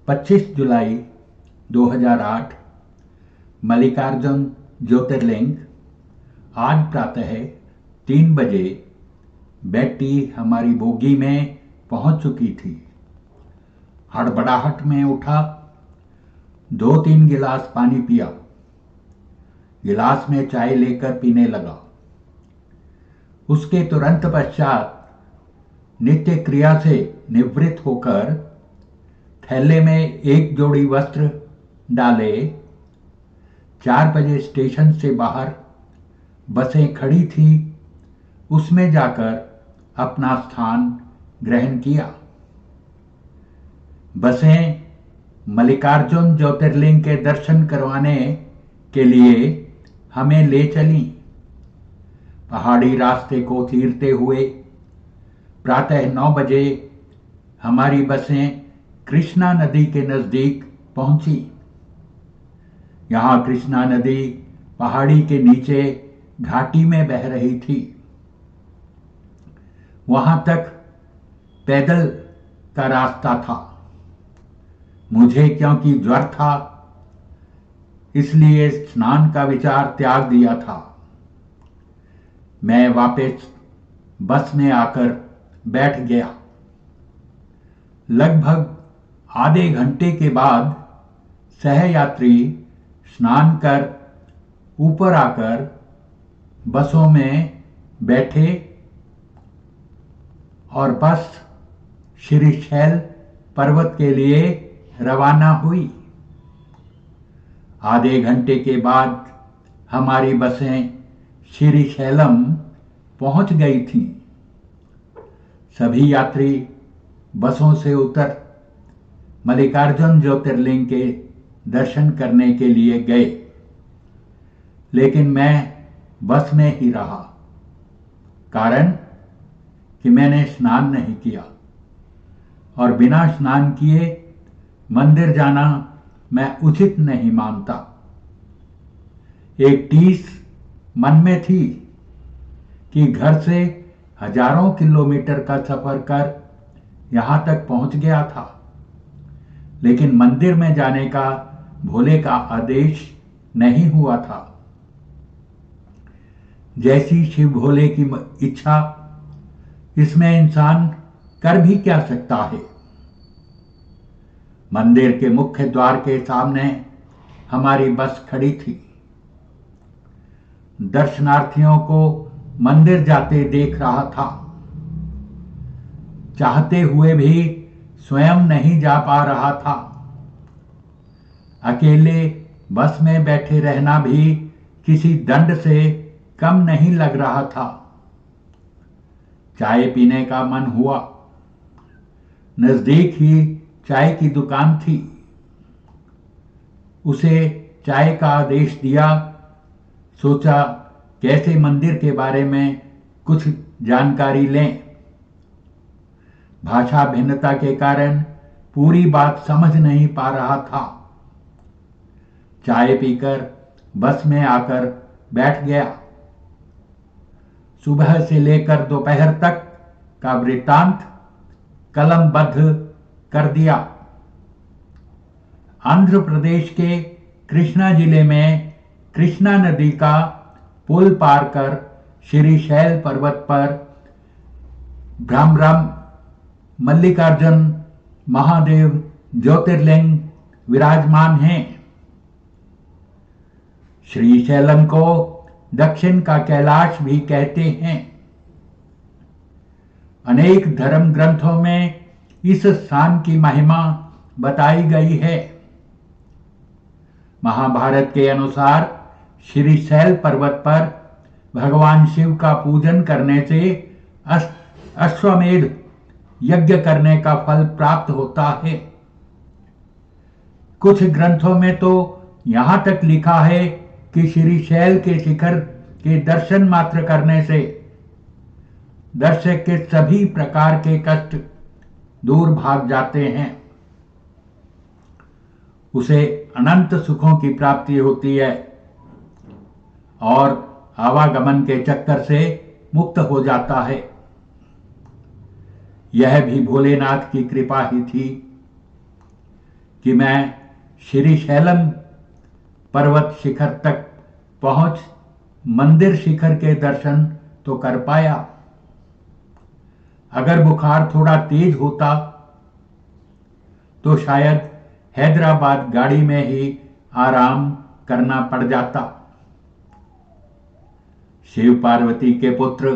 25 जुलाई 2008 मल्लिकार्जुन ज्योतिर्लिंग। आज प्रातः 3 बजे बेटी हमारी बोगी में पहुंच चुकी थी। हड़बड़ाहट में उठा, 2-3 गिलास पानी पिया, गिलास में चाय लेकर पीने लगा। उसके तुरंत पश्चात नित्य क्रिया से निवृत्त होकर थैले में एक जोड़ी वस्त्र डाले 4 बजे स्टेशन से बाहर बसें खड़ी थी, उसमें जाकर अपना स्थान ग्रहण किया। बसें मल्लिकार्जुन ज्योतिर्लिंग के दर्शन करवाने के लिए हमें ले चलीं। पहाड़ी रास्ते को चीरते हुए प्रातः 9 बजे हमारी बसें कृष्णा नदी के नजदीक पहुंची। यहां कृष्णा नदी पहाड़ी के नीचे घाटी में बह रही थी। वहां तक पैदल का रास्ता था। मुझे क्योंकि ज्वर था, इसलिए स्नान का विचार त्याग दिया था। मैं वापस बस में आकर बैठ गया। लगभग आधे घंटे के बाद सहयात्री स्नान कर ऊपर आकर बसों में बैठे और बस श्रीशैल पर्वत के लिए रवाना हुई। आधे घंटे के बाद हमारी बसें श्रीशैलम पहुंच गई थीं। सभी यात्री बसों से उतर मल्लिकार्जुन ज्योतिर्लिंग के दर्शन करने के लिए गए, लेकिन मैं बस में ही रहा। कारण कि मैंने स्नान नहीं किया और बिना स्नान किए मंदिर जाना मैं उचित नहीं मानता। एक टीस मन में थी कि घर से हजारों किलोमीटर का सफर कर यहां तक पहुंच गया था, लेकिन मंदिर में जाने का भोले का आदेश नहीं हुआ था। जैसी शिव भोले की इच्छा, इसमें इंसान कर भी क्या सकता है। मंदिर के मुख्य द्वार के सामने हमारी बस खड़ी थी। दर्शनार्थियों को मंदिर जाते देख रहा था। चाहते हुए भी स्वयं नहीं जा पा रहा था। अकेले बस में बैठे रहना भी किसी दंड से कम नहीं लग रहा था। चाय पीने का मन हुआ। नजदीक ही चाय की दुकान थी। उसे चाय का आदेश दिया। सोचा कैसे मंदिर के बारे में कुछ जानकारी लें। भाषा भिन्नता के कारण पूरी बात समझ नहीं पा रहा था। चाय पीकर बस में आकर बैठ गया। सुबह से लेकर दोपहर तक का वृत्तांत कलमबद्ध कर दिया। आंध्र प्रदेश के कृष्णा जिले में कृष्णा नदी का पुल पार कर श्रीशैल पर्वत पर भ्रामराम मल्लिकार्जुन महादेव ज्योतिर्लिंग विराजमान हैं। श्रीशैलम को दक्षिण का कैलाश भी कहते हैं। अनेक धर्म ग्रंथों में इस स्थान की महिमा बताई गई है। महाभारत के अनुसार श्रीशैल पर्वत पर भगवान शिव का पूजन करने से अश्वमेध यज्ञ करने का फल प्राप्त होता है। कुछ ग्रंथों में तो यहां तक लिखा है कि श्रीशैल के शिखर के दर्शन मात्र करने से दर्शक के सभी प्रकार के कष्ट दूर भाग जाते हैं। उसे अनंत सुखों की प्राप्ति होती है और आवागमन के चक्कर से मुक्त हो जाता है। यह भी भोलेनाथ की कृपा ही थी कि मैं श्रीशैलम पर्वत शिखर तक पहुंच मंदिर शिखर के दर्शन तो कर पाया। अगर बुखार थोड़ा तेज होता तो शायद हैदराबाद गाड़ी में ही आराम करना पड़ जाता। शिव पार्वती के पुत्र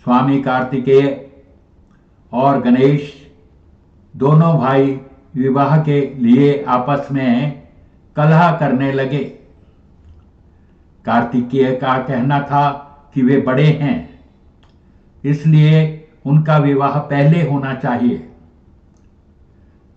स्वामी कार्तिकेय और गणेश दोनों भाई विवाह के लिए आपस में कलह करने लगे। कार्तिकेय का कहना था कि वे बड़े हैं, इसलिए उनका विवाह पहले होना चाहिए,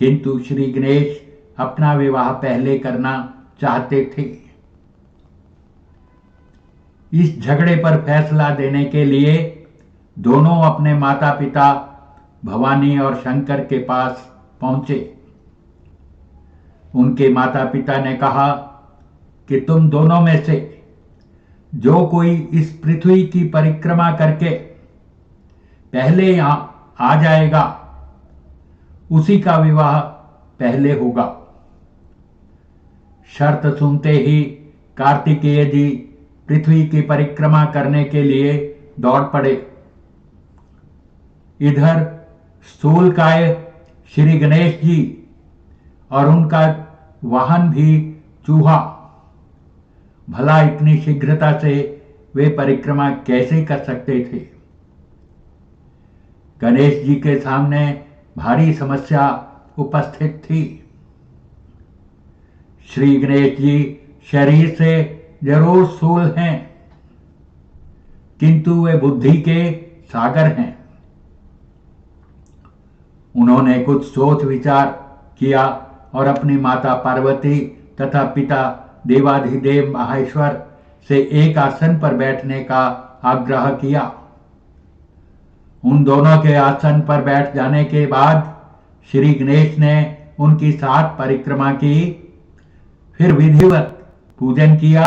किंतु श्री गणेश अपना विवाह पहले करना चाहते थे। इस झगड़े पर फैसला देने के लिए दोनों अपने माता पिता भवानी और शंकर के पास पहुंचे। उनके माता पिता ने कहा कि तुम दोनों में से जो कोई इस पृथ्वी की परिक्रमा करके पहले यहां आ जाएगा, उसी का विवाह पहले होगा। शर्त सुनते ही कार्तिकेय जी पृथ्वी की परिक्रमा करने के लिए दौड़ पड़े। इधर स्थूलकाय श्री गणेश जी और उनका वाहन भी चूहा, भला इतनी शीघ्रता से वे परिक्रमा कैसे कर सकते थे। गणेश जी के सामने भारी समस्या उपस्थित थी। श्री गणेश जी शरीर से जरूर स्थूल हैं, किंतु वे बुद्धि के सागर हैं। उन्होंने कुछ सोच विचार किया और अपनी माता पार्वती तथा पिता देवाधिदेव माहेश्वर से एक आसन पर बैठने का आग्रह किया। उन दोनों के आसन पर बैठ जाने के बाद श्री गणेश ने उनकी 7 परिक्रमा की, फिर विधिवत पूजन किया।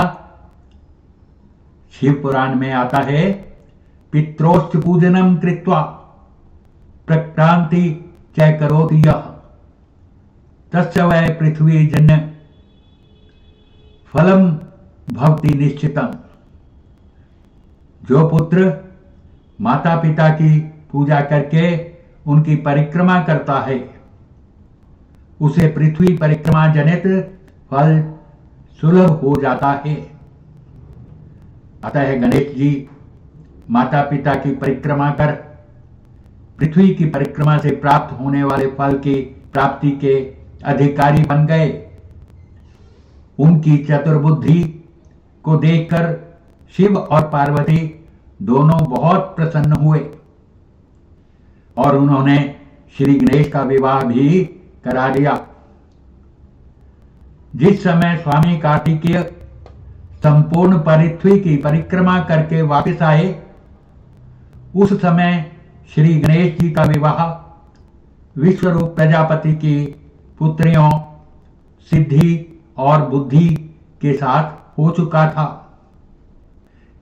शिव पुराण में आता है, पित्रोश्च पूजनम कृत्वा प्रक्रांति च करोति यः तस्य वै पृथ्वी जन्य फलम भवति निश्चितम। जो पुत्र माता पिता की पूजा करके उनकी परिक्रमा करता है, उसे पृथ्वी परिक्रमा जनित फल सुलभ हो जाता है। अतः गणेश जी माता पिता की परिक्रमा कर पृथ्वी की परिक्रमा से प्राप्त होने वाले फल की प्राप्ति के अधिकारी बन गए। उनकी चतुर्बुद्धि को देखकर शिव और पार्वती दोनों बहुत प्रसन्न हुए और उन्होंने श्री गणेश का विवाह भी करा दिया। जिस समय स्वामी कार्तिकेय संपूर्ण पृथ्वी की परिक्रमा करके वापस आए, उस समय श्री गणेश जी का विवाह विश्वरूप प्रजापति की पुत्रियों सिद्धि और बुद्धि के साथ हो चुका था।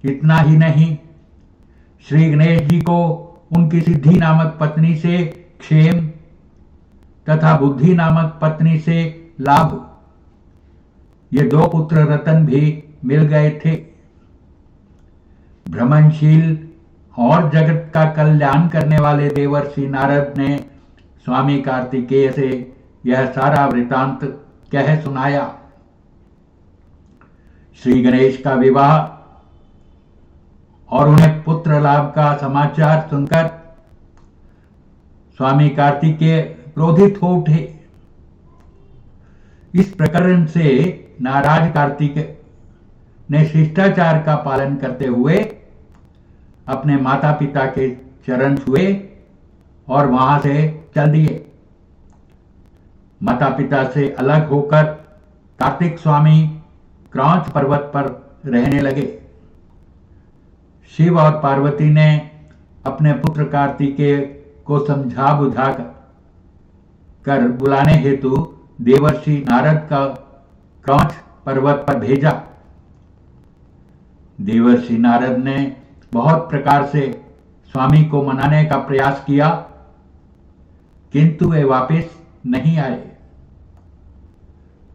इतना ही नहीं, श्री गणेश जी को उनकी सिद्धि नामक पत्नी से क्षेम तथा बुद्धि नामक पत्नी से लाभ, ये 2 पुत्र रतन भी मिल गए थे। भ्रमणशील और जगत का कल्याण करने वाले देवर्षि नारद ने स्वामी कार्तिकेय से यह सारा वृतांत कह सुनाया। श्री गणेश का विवाह और उन्हें पुत्र लाभ का समाचार सुनकर स्वामी कार्तिकेय क्रोधित हो उठे। इस प्रकरण से नाराज कार्तिकेय ने शिष्टाचार का पालन करते हुए अपने माता पिता के चरण छुए और वहां से चल दिए। माता पिता से अलग होकर कार्तिक स्वामी क्रौंच पर्वत पर रहने लगे। शिव और पार्वती ने अपने पुत्र कार्तिकेय को समझा बुझा कर बुलाने हेतु देवर्षि नारद का क्रौंच पर्वत पर भेजा। देवर्षि नारद ने बहुत प्रकार से स्वामी को मनाने का प्रयास किया, किंतु वे वापस नहीं आए।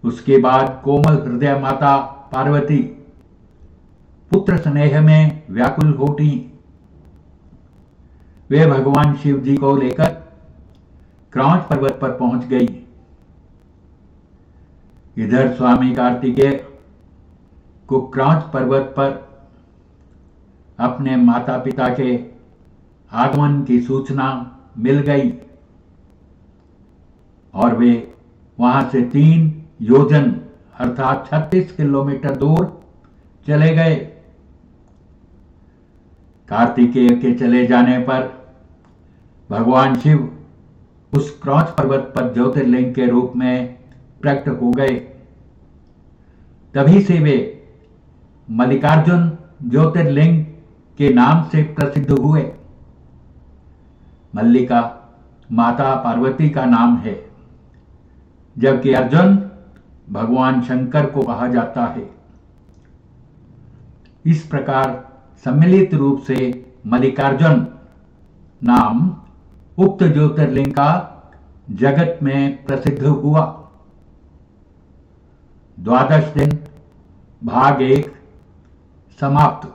उसके बाद कोमल हृदय माता पार्वती पुत्र स्नेह में व्याकुल होती। वे भगवान शिव जी को लेकर क्रौंच पर्वत पर पहुंच गई। इधर स्वामी कार्तिकेय को क्रौंच पर्वत पर अपने माता पिता के आगमन की सूचना मिल गई और वे वहां से 3 योजन अर्थात 36 किलोमीटर दूर चले गए। कार्तिकेय के चले जाने पर भगवान शिव उस क्रौंच पर्वत पर ज्योतिर्लिंग के रूप में प्रकट हो गए। तभी से वे मल्लिकार्जुन ज्योतिर्लिंग के नाम से प्रसिद्ध हुए। मल्लिका माता पार्वती का नाम है, जबकि अर्जुन भगवान शंकर को कहा जाता है। इस प्रकार सम्मिलित रूप से मल्लिकार्जुन नाम उक्त ज्योतिर्लिंग का जगत में प्रसिद्ध हुआ। 12 दिन भाग 1 समाप्त।